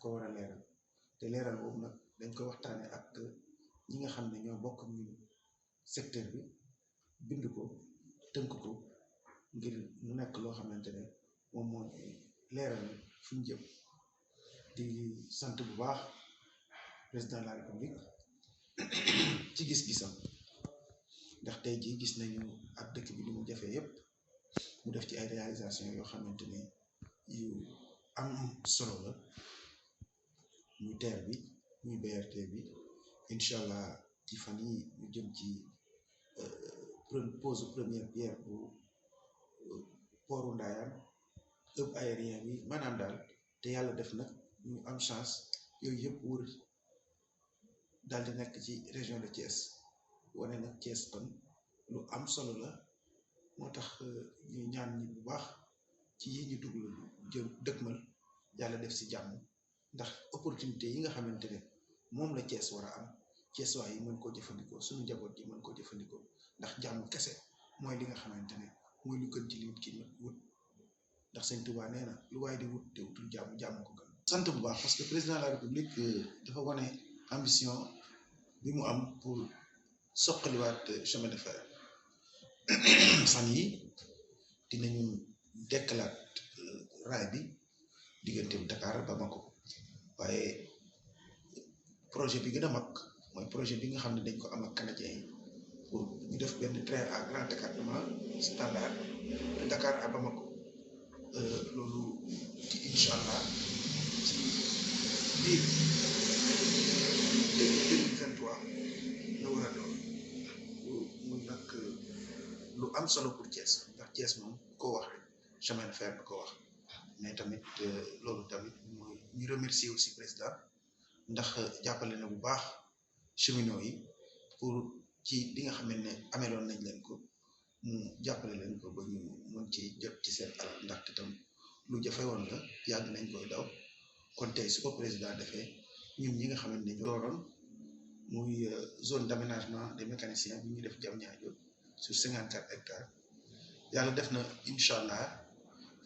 ko war a leeral te leeral boobu nag dañ koy waxtaanee ak ñi nga xam ne ñoo bokk ñun secteur bi bind ko tënk ko ngir mu nekk loo xamante ne moom moo leeral fu ñu jëm. di sant bu baax président de la république ci gis-gisam ndax tey jii gis nañu ak dëkk bi li mu jafee yépp mu def ci ay réalisation yoo xamante ne yu am solo la muy TER bi muy BRT bi incha allah ci fan yi ñu jëm ci pose première pierre bu pooru Ndayane hub aérien bi maanaam daal te yàlla def nag ñu am chance yooyu yëpp wër daal di nekk ci région de Thiès wane nag Thiès kon lu am solo la moo tax ñu ñaan ñi bu baax ci yi ñu dugg jëm dëkkmal yàlla def si jàmm ndax opportunité yi nga xamante ne moom la Thiès war a am Thiès waay yi mën koo jëfandikoo suñu njaboot yi mën koo jëfandikoo ndax jàmm kese mooy li nga xamante ne mooy lu gën ci li nit ki wut ndax Sëñ Tuubaa nee na lu waaye di wut te wutul jàmm ko gën. sant bu baax parce que président de la république dafa wane ambition bi mu am pour soqaliwaat chemin de fer fan yi dinañu dekkalaat raay bi diggante Dakar Bamako waaye projet bi gën a mag mooy projet bi nga xam ne dañ ko am ak canadien yi pour ñu def benn train à grand écartement standard de Dakar à Bamako loolu ci incha allah ci biir 2023 la war a doon muy nag lu am solo pour Thiès ndax Thiès moom ko wax rek chemin de fer bi ko wax mais tamit loolu tamit mooy ñu remercier aussi président ndax jàppale na bu baax cheminots yi pour ci li nga xam ne ameloon nañ leen ko mu jàppale leen ko ba ñu mën ci jot ci seen alal ndaxte tam lu jafe woon la yàgg nañ koy daw kon tey su ko président defee ñun ñi nga xamante ne dooroon muy zone d'aménagement des mécaniciens bi ñu def Diamniadio sur 54 hectares yàlla def na incha allah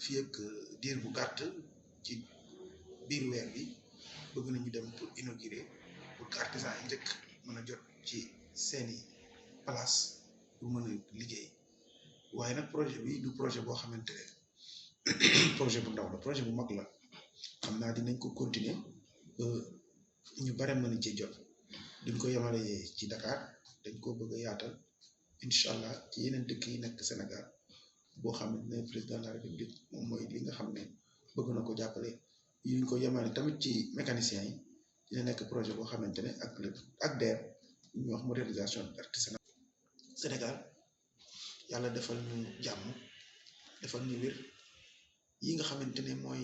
fii ak diir bu gàtt ci biir weer bi bëgg nañu dem pour inaugurer pour que artisan yi njëkk mën a jot ci seeni place pour mën a liggéey waaye nag projet bi du projet boo xamante ne projet bu ndaw la projet bu mag la xam naa dinañ ko continuer ñu bare mën a cee jot duñ ko yemale ci Dakar dañ ko bëgg a yaatal incha allah ci yeneen dëkk yi nekk Sénégal boo xam ne président de la république moom mooy li nga xam ne bëgg na ko jàppale yuñ ko yemale tamit ci mécaniciens yi dina nekk projet boo xamante ne ak DER ñu wax modernisation artisanale Sénégal yàlla defal ñu jàmm defal ñu wér yi nga xamante ne mooy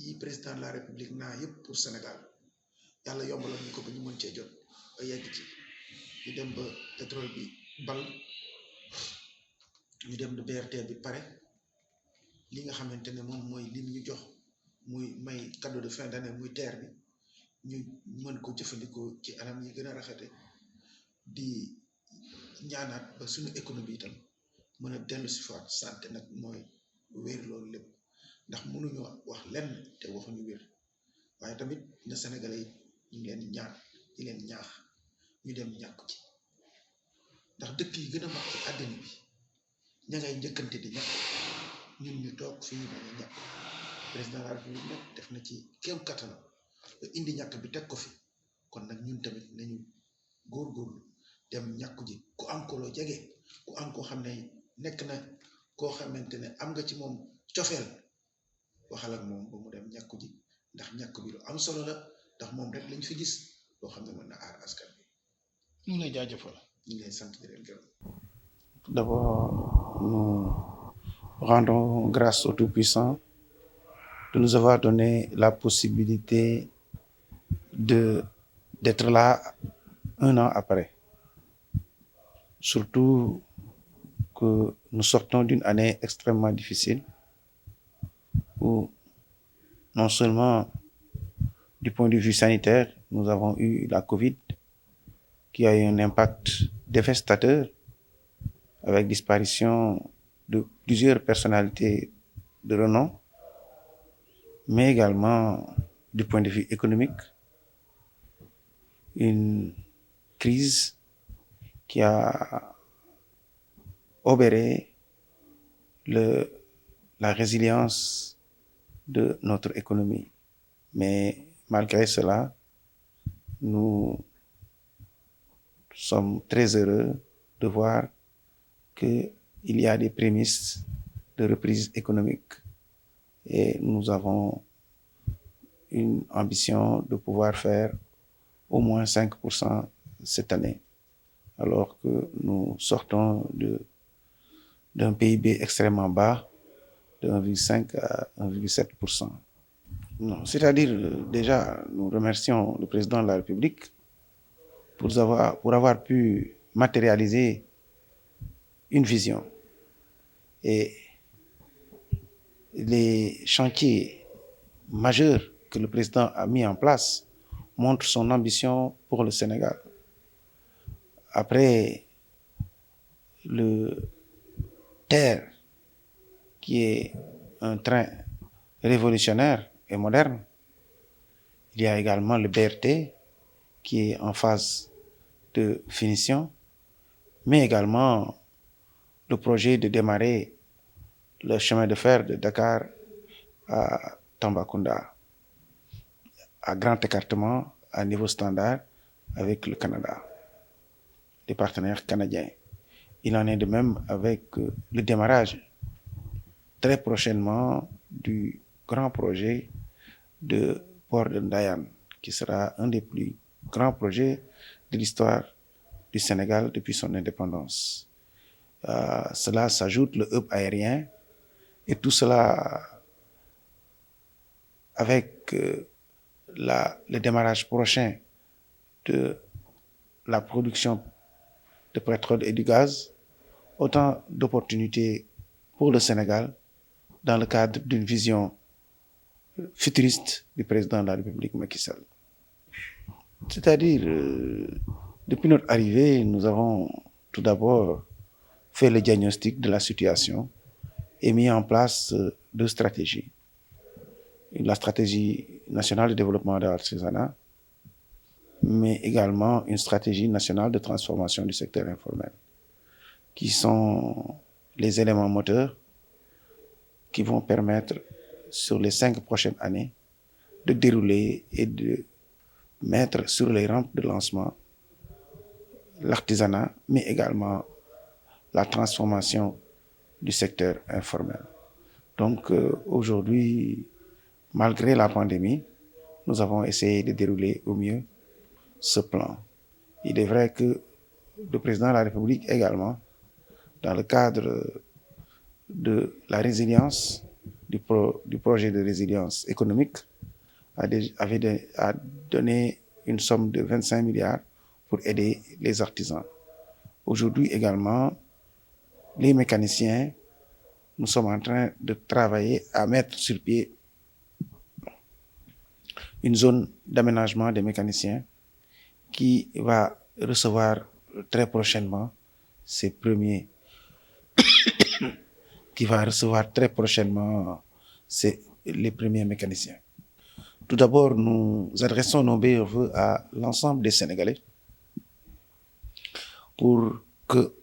yi président de la république naa yëpp pour Sénégal yàlla yombalal ñu ko ba ñu mën cee jot ba yegg ci ñu dem ba pétrole bi bal ñu dem ba BRT bi pare li nga xamante ne moom mooy lim ñu jox muy may cadeau de fin d'année muy TER bi ñu mën ko jëfandikoo ci anam yi gën a rafete di ñaanaat ba suñu économie itam mën a dellu si faat santé nag mooy wér loolu lépp ndax mënuñu wax lenn te waxuñu wér waaye tamit na Sénégalais yi ñu leen ñaan di leen ñaax ñu dem ñàkk ci ndax dëkk yi gën a mag ci àddina bi ña ngay njëkkante di ñàkk ñun ñu toog fii bañ a ñàkk président de la république nag def na ci kéem kattanam ba indi ñàkk bi teg ko fi kon nag ñun tamit nañu góorgóorlu dem ñàkku ji ku am ko loo jege ku am koo xam ne nekk na koo xamante ne am nga ci moom cofeel waxal ak moom ba mu dem ñàkku ji ndax ñàkk bi lu am solo la ndax moom rek lañ fi gis loo xam ne mën na aar askan bi. ñu ngi lay jaajëfal. ñu ngi lay sant di leen gërëm. Tout d'abord, nous rendons grâce au Tout-Puissant de nous avoir donné la possibilité d'être là un an après. Surtout que nous sortons d'une année extrêmement difficile où non seulement du point de vue sanitaire, nous avons eu la Covid qui a eu un impact dévastateur avec disparition de plusieurs personnalités de renom, mais également du point de vue économique, une crise qui a obéré la résilience de notre économie. Mais malgré cela, nous sommes très heureux de voir qu'il y a des prémices de reprise économique et nous avons une ambition de pouvoir faire au moins 5% cette année, alors que nous sortons d'un PIB extrêmement bas de 1,5 à 1,7%. Non, c'est-à-dire, déjà, nous remercions le président de la République pour avoir pu matérialiser une vision. Et les chantiers majeurs que le président a mis en place montrent son ambition pour le Sénégal. Après le TER, qui est un train révolutionnaire et moderne, il y a également le BRT, qui est en phase de finition, mais également le projet de démarrer le chemin de fer de Dakar à Tambacounda, à grand écartement, à niveau standard, avec le Canada, les partenaires canadiens. Il en est de même avec le démarrage très prochainement du grand projet de port de Ndayane, qui sera un des plus grands projets de l'histoire du Sénégal depuis son indépendance. Cela s'ajoute le hub aérien et tout cela avec le démarrage prochain de la production de pétrole et du gaz, autant d'opportunités pour le Sénégal dans le cadre d'une vision futuriste du président de la République Macky Sall. C'est-à-dire, depuis notre arrivée, nous avons tout d'abord fait le diagnostic de la situation et mis en place deux stratégies. La stratégie nationale de développement de l'artisanat, mais également une stratégie nationale de transformation du secteur informel, qui sont les éléments moteurs qui vont permettre, sur les 5 prochaines années, de dérouler et de mettre sur les rampes de lancement l'artisanat, mais également la transformation du secteur informel. Donc aujourd'hui, malgré la pandémie, nous avons essayé de dérouler au mieux ce plan. Il est vrai que le président de la République également, dans le cadre de la résilience, du projet de résilience économique, a donné une somme de 25 milliards pour aider les artisans. Aujourd'hui également, les mécaniciens, nous sommes en train de travailler à mettre sur pied une zone d'aménagement des mécaniciens qui va recevoir très prochainement les premiers mécaniciens. Tout d'abord, nous adressons nos meilleurs vœux à l'ensemble des Sénégalais pour que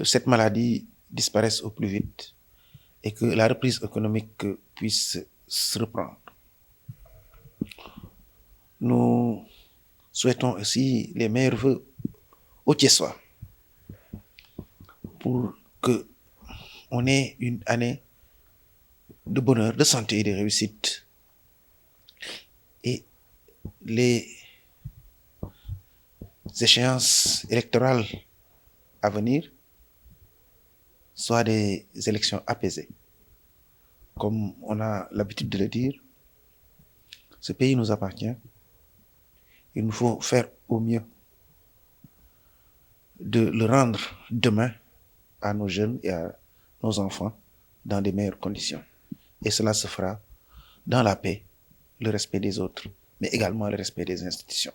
cette maladie disparaisse au plus vite et que la reprise économique puisse se reprendre. Nous souhaitons aussi les meilleurs vœux aux Thiessois pour qu'on ait une année de bonheur, de santé et de réussite. Et les échéances électorales à venir soient des élections apaisées. Comme on a l'habitude de le dire, ce pays nous appartient. Il nous faut faire au mieux de le rendre demain à nos jeunes et à nos enfants dans de meilleures conditions. Et cela se fera dans la paix, le respect des autres, mais également le respect des institutions.